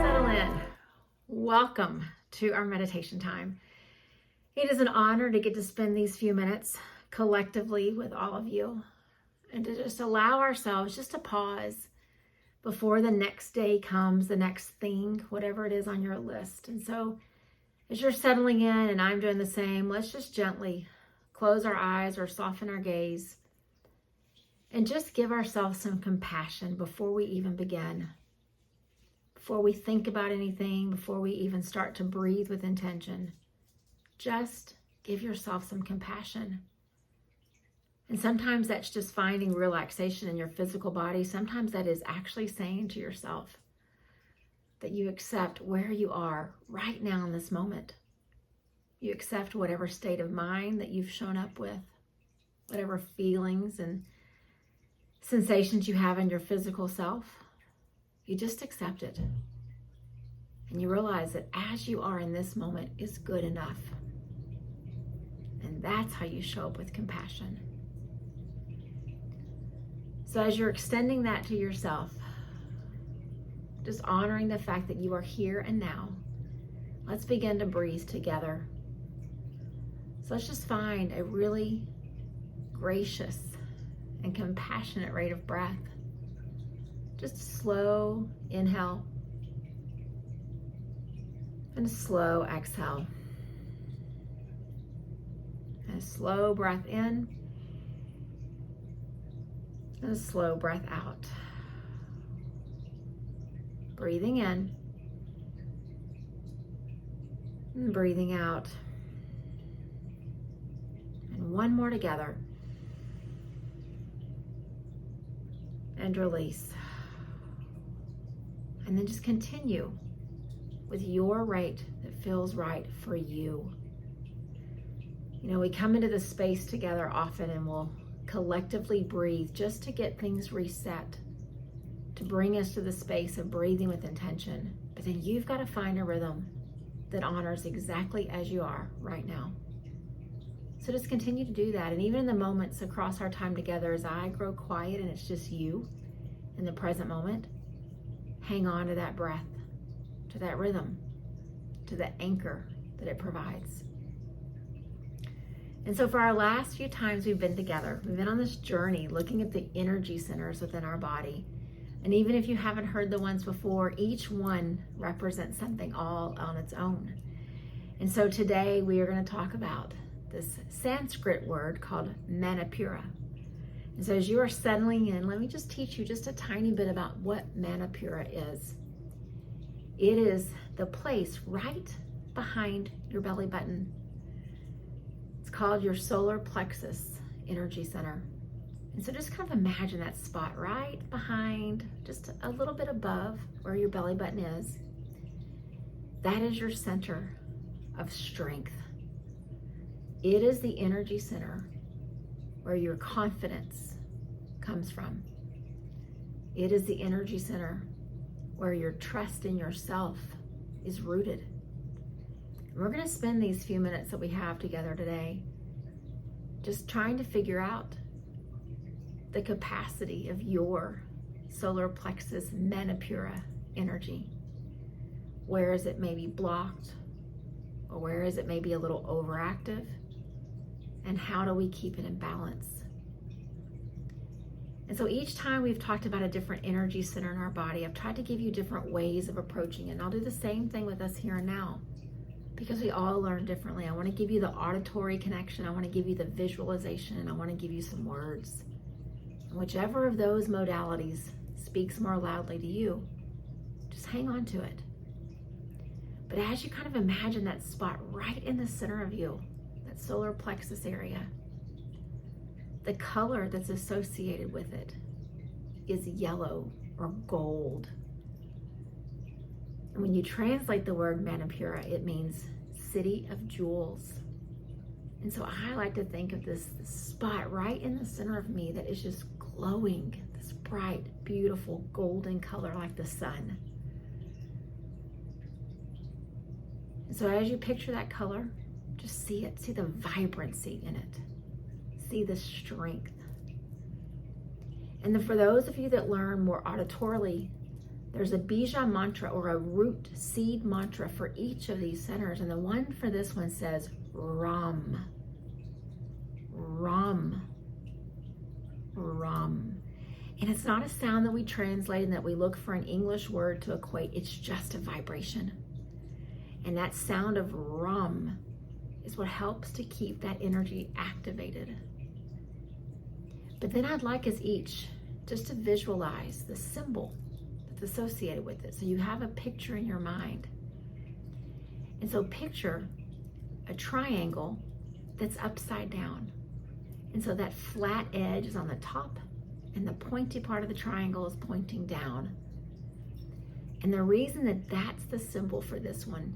Settle in. Welcome to our meditation time. It is an honor to get to spend these few minutes collectively with all of you and to just allow ourselves just to pause before the next day comes, the next thing, whatever it is on your list. And so as you're settling in and I'm doing the same, let's just gently close our eyes or soften our gaze and just give ourselves some compassion before we even begin. Before we think about anything, before we even start to breathe with intention, just give yourself some compassion. And sometimes that's just finding relaxation in your physical body. Sometimes that is actually saying to yourself that you accept where you are right now in this moment. You accept whatever state of mind that you've shown up with, whatever feelings and sensations you have in your physical self. You just accept it. And you realize that as you are in this moment is good enough. And that's how you show up with compassion. So as you're extending that to yourself, just honoring the fact that you are here and now, let's begin to breathe together. So let's just find a really gracious and compassionate rate of breath. Just a slow inhale and a slow exhale. And a slow breath in and a slow breath out. Breathing in and breathing out. And one more together. And release. And then just continue with your rate that feels right for you. You know, we come into this space together often and we'll collectively breathe just to get things reset, to bring us to the space of breathing with intention. But then you've got to find a rhythm that honors exactly as you are right now. So just continue to do that. And even in the moments across our time together, as I grow quiet and it's just you in the present moment, hang on to that breath, to that rhythm, to the anchor that it provides. And so for our last few times we've been together, we've been on this journey looking at the energy centers within our body. And even if you haven't heard the ones before, each one represents something all on its own. And so today we are going to talk about this Sanskrit word called Manipura. And so as you are settling in, let me just teach you just a tiny bit about what Manipura is. It is the place right behind your belly button. It's called your solar plexus energy center. And so just kind of imagine that spot right behind, just a little bit above where your belly button is. That is your center of strength. It is the energy center where your confidence comes from. It is the energy center where your trust in yourself is rooted. And we're going to spend these few minutes that we have together today just trying to figure out the capacity of your solar plexus Manipura energy. Where is it maybe blocked, or where is it maybe a little overactive? And how do we keep it in balance? And so each time we've talked about a different energy center in our body, I've tried to give you different ways of approaching it. And I'll do the same thing with us here and now, because we all learn differently. I want to give you the auditory connection. I want to give you the visualization, and I want to give you some words. And whichever of those modalities speaks more loudly to you, just hang on to it. But as you kind of imagine that spot right in the center of you, that solar plexus area, the color that's associated with it is yellow or gold. And when you translate the word Manipura, it means city of jewels. And so I like to think of this spot right in the center of me that is just glowing, this bright, beautiful golden color like the sun. And so as you picture that color, just see it, see the vibrancy in it, see the strength. And then for those of you that learn more auditorily, there's a bija mantra or a root seed mantra for each of these centers. And the one for this one says Ram. Ram. Ram. And it's not a sound that we translate and that we look for an English word to equate. It's just a vibration. And that sound of Ram is what helps to keep that energy activated. But then I'd like us each just to visualize the symbol that's associated with it. So you have a picture in your mind. And so picture a triangle that's upside down. And so that flat edge is on the top and the pointy part of the triangle is pointing down. And the reason that that's the symbol for this one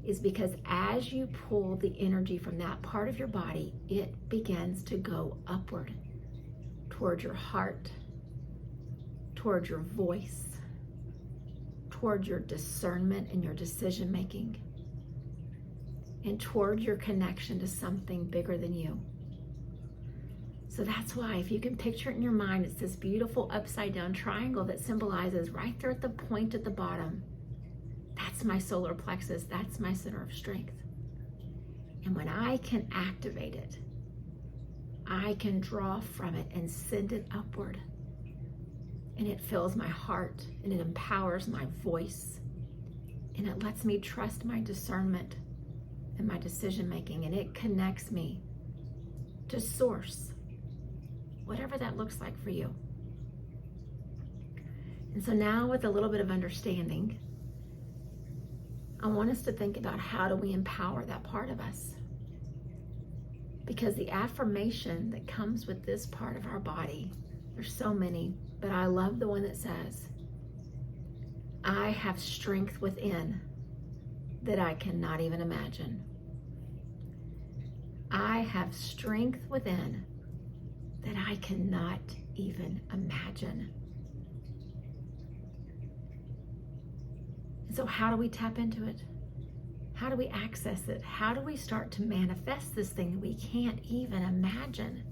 is because as you pull the energy from that part of your body, it begins to go upward toward your heart, toward your voice, toward your discernment and your decision making, and toward your connection to something bigger than you. So that's why, if you can picture it in your mind, it's this beautiful upside down triangle that symbolizes right there at the point at the bottom. That's my solar plexus. That's my center of strength. And when I can activate it, I can draw from it and send it upward. And it fills my heart and it empowers my voice. And it lets me trust my discernment and my decision making. And it connects me to source, whatever that looks like for you. And so now, with a little bit of understanding, I want us to think about how do we empower that part of us? Because the affirmation that comes with this part of our body, there's so many, but I love the one that says, I have strength within that I cannot even imagine. I have strength within that I cannot even imagine. And so how do we tap into it? How do we access it? How do we start to manifest this thing that we can't even imagine?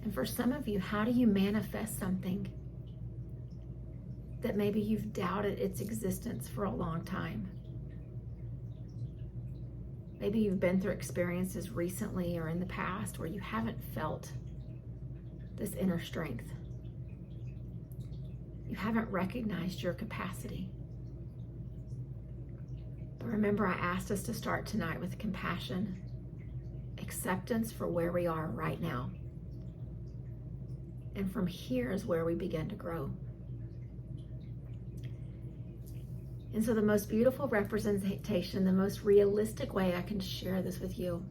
And for some of you, how do you manifest something that maybe you've doubted its existence for a long time? Maybe you've been through experiences recently or in the past where you haven't felt this inner strength. You haven't recognized your capacity. But remember, I asked us to start tonight with compassion, acceptance for where we are right now. And from here is where we begin to grow. And so the most beautiful representation, the most realistic way I can share this with you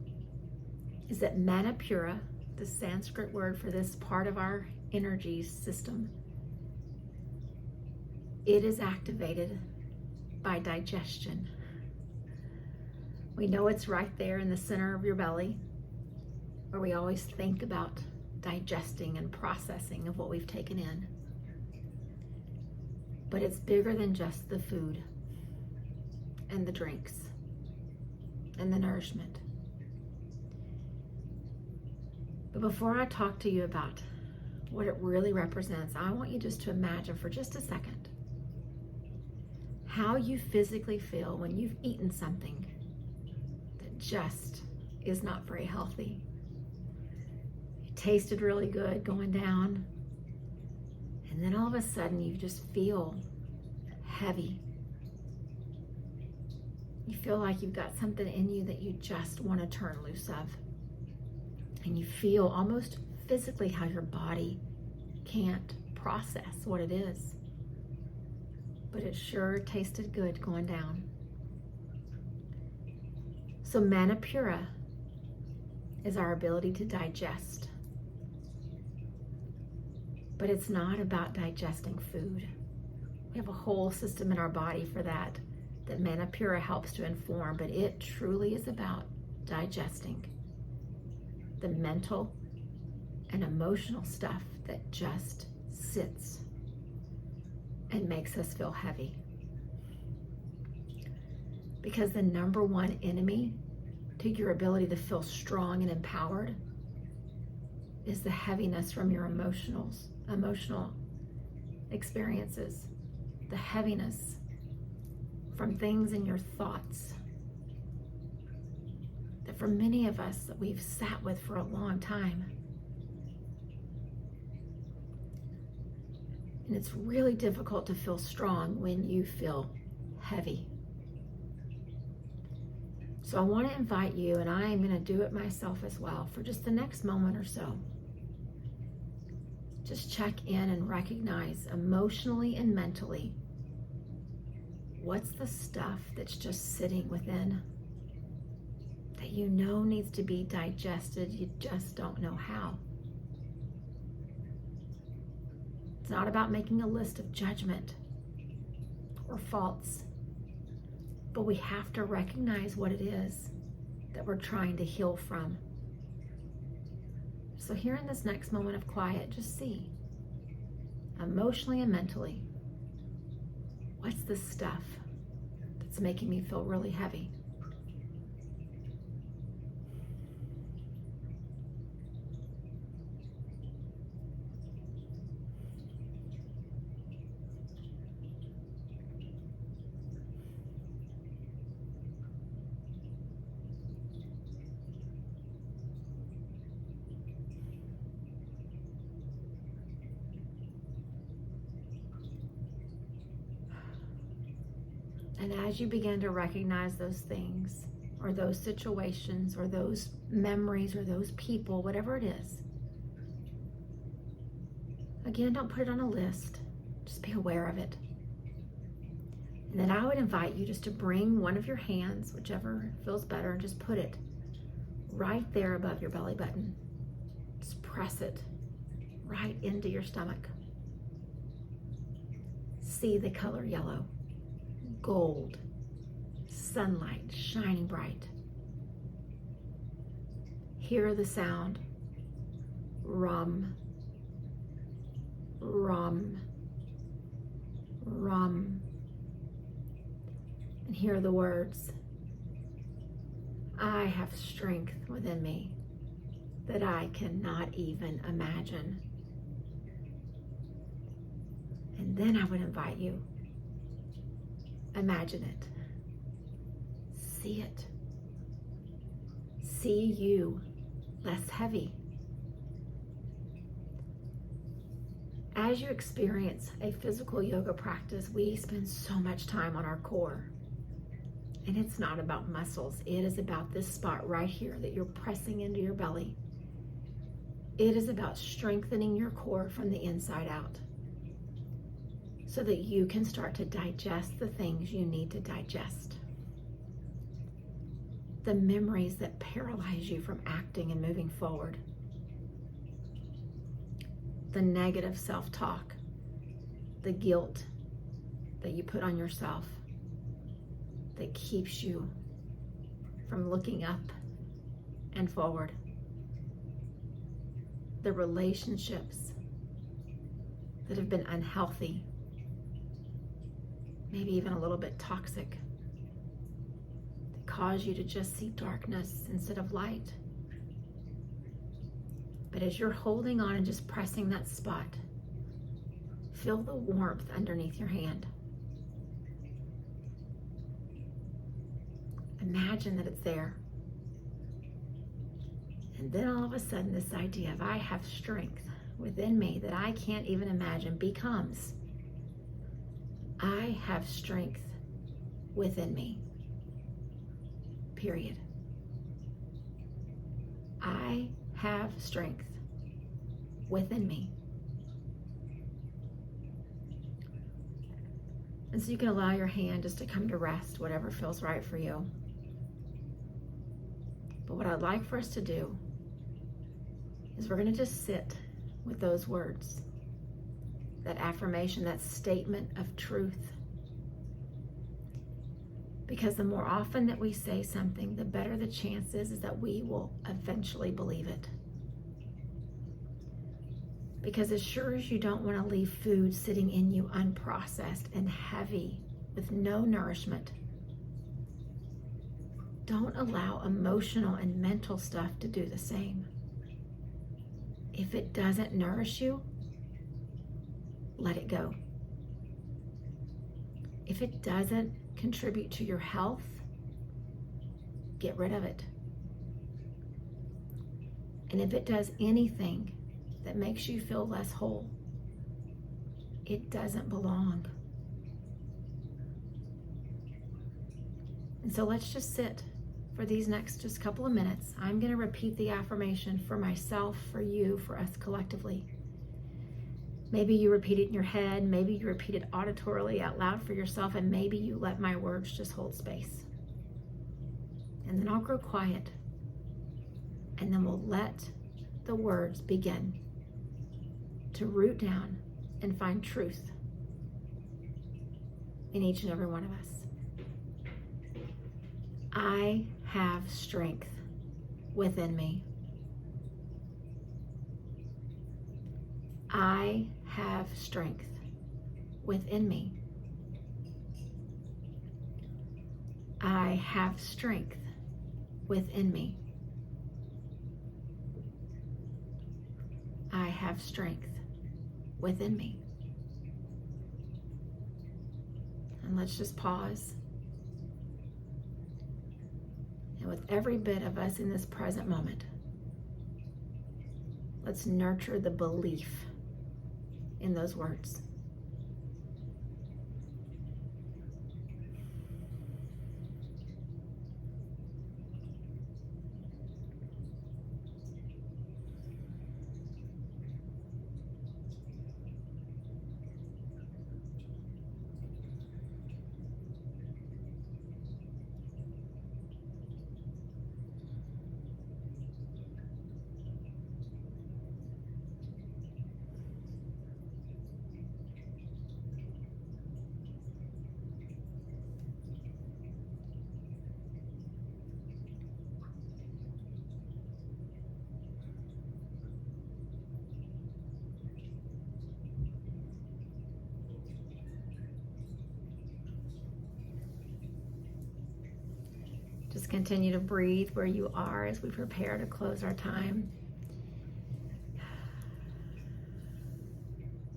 is that Manipura, the Sanskrit word for this part of our energy system, it is activated by digestion. We know it's right there in the center of your belly, where we always think about digesting and processing of what we've taken in. But it's bigger than just the food and the drinks and the nourishment. But before I talk to you about what it really represents, I want you just to imagine for just a second how you physically feel when you've eaten something that just is not very healthy. It tasted really good going down, and then all of a sudden you just feel heavy. You feel like you've got something in you that you just want to turn loose of. And you feel almost physically how your body can't process what it is. But it sure tasted good going down. So Manipura is our ability to digest. But it's not about digesting food. We have a whole system in our body for that Manipura helps to inform, but it truly is about digesting the mental and emotional stuff that just sits and makes us feel heavy. Because the number one enemy to your ability to feel strong and empowered is the heaviness from your emotional experiences, the heaviness from things in your thoughts that for many of us that we've sat with for a long time. And it's really difficult to feel strong when you feel heavy. So I want to invite you, and I am going to do it myself as well, for just the next moment or so. Just check in and recognize emotionally and mentally, what's the stuff that's just sitting within that you know needs to be digested, you just don't know how. It's not about making a list of judgment or faults, but we have to recognize what it is that we're trying to heal from. So here in this next moment of quiet, just see, emotionally and mentally, what's the stuff that's making me feel really heavy? And as you begin to recognize those things, or those situations, or those memories, or those people, whatever it is, again, don't put it on a list. Just be aware of it. And then I would invite you just to bring one of your hands, whichever feels better, and just put it right there above your belly button. Just press it right into your stomach. See the color yellow. Gold, sunlight shining bright. Hear the sound, rum, rum, rum. And hear the words, I have strength within me that I cannot even imagine. And then I would invite you, imagine it. See it. See you less heavy. As you experience a physical yoga practice, we spend so much time on our core. And it's not about muscles. It is about this spot right here that you're pressing into your belly. It is about strengthening your core from the inside out, so that you can start to digest the things you need to digest. The memories that paralyze you from acting and moving forward. The negative self-talk, the guilt that you put on yourself that keeps you from looking up and forward. The relationships that have been unhealthy, maybe even a little bit toxic, that cause you to just see darkness instead of light. But as you're holding on and just pressing that spot, feel the warmth underneath your hand. Imagine that it's there. And then all of a sudden, this idea of I have strength within me that I can't even imagine becomes I have strength within me. Period. I have strength within me. And so you can allow your hand just to come to rest, whatever feels right for you. But what I'd like for us to do is we're going to just sit with those words, that affirmation, that statement of truth. Because the more often that we say something, the better the chance is that we will eventually believe it. Because as sure as you don't want to leave food sitting in you unprocessed and heavy with no nourishment, don't allow emotional and mental stuff to do the same. If it doesn't nourish you, let it go. If it doesn't contribute to your health, get rid of it. And if it does anything that makes you feel less whole, it doesn't belong. And so let's just sit for these next just couple of minutes. I'm going to repeat the affirmation for myself, for you, for us collectively. Maybe you repeat it in your head, maybe you repeat it auditorily out loud for yourself, and maybe you let my words just hold space. And then I'll grow quiet, and then we'll let the words begin to root down and find truth in each and every one of us. I have strength within me. I have strength within me. I have strength within me. I have strength within me. And let's just pause. And with every bit of us in this present moment, let's nurture the belief in those words. Just continue to breathe where you are as we prepare to close our time.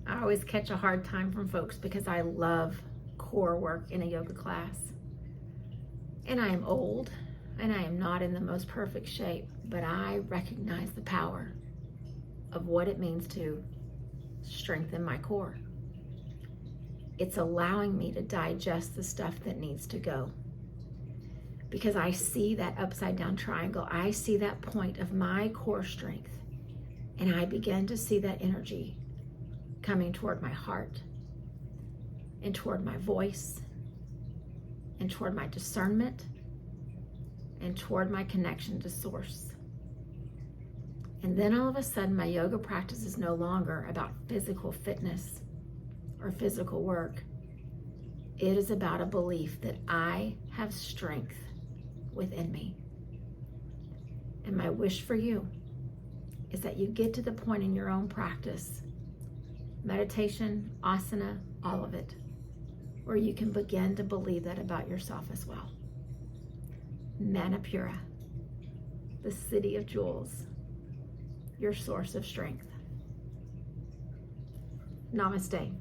I always catch a hard time from folks because I love core work in a yoga class. And I am old and I am not in the most perfect shape, but I recognize the power of what it means to strengthen my core. It's allowing me to digest the stuff that needs to go. Because I see that upside down triangle, I see that point of my core strength, and I begin to see that energy coming toward my heart, and toward my voice, and toward my discernment, and toward my connection to source. And then all of a sudden, my yoga practice is no longer about physical fitness or physical work. It is about a belief that I have strength within me. And my wish for you is that you get to the point in your own practice, meditation, asana, all of it, where you can begin to believe that about yourself as well. Manipura, the city of jewels, your source of strength. Namaste.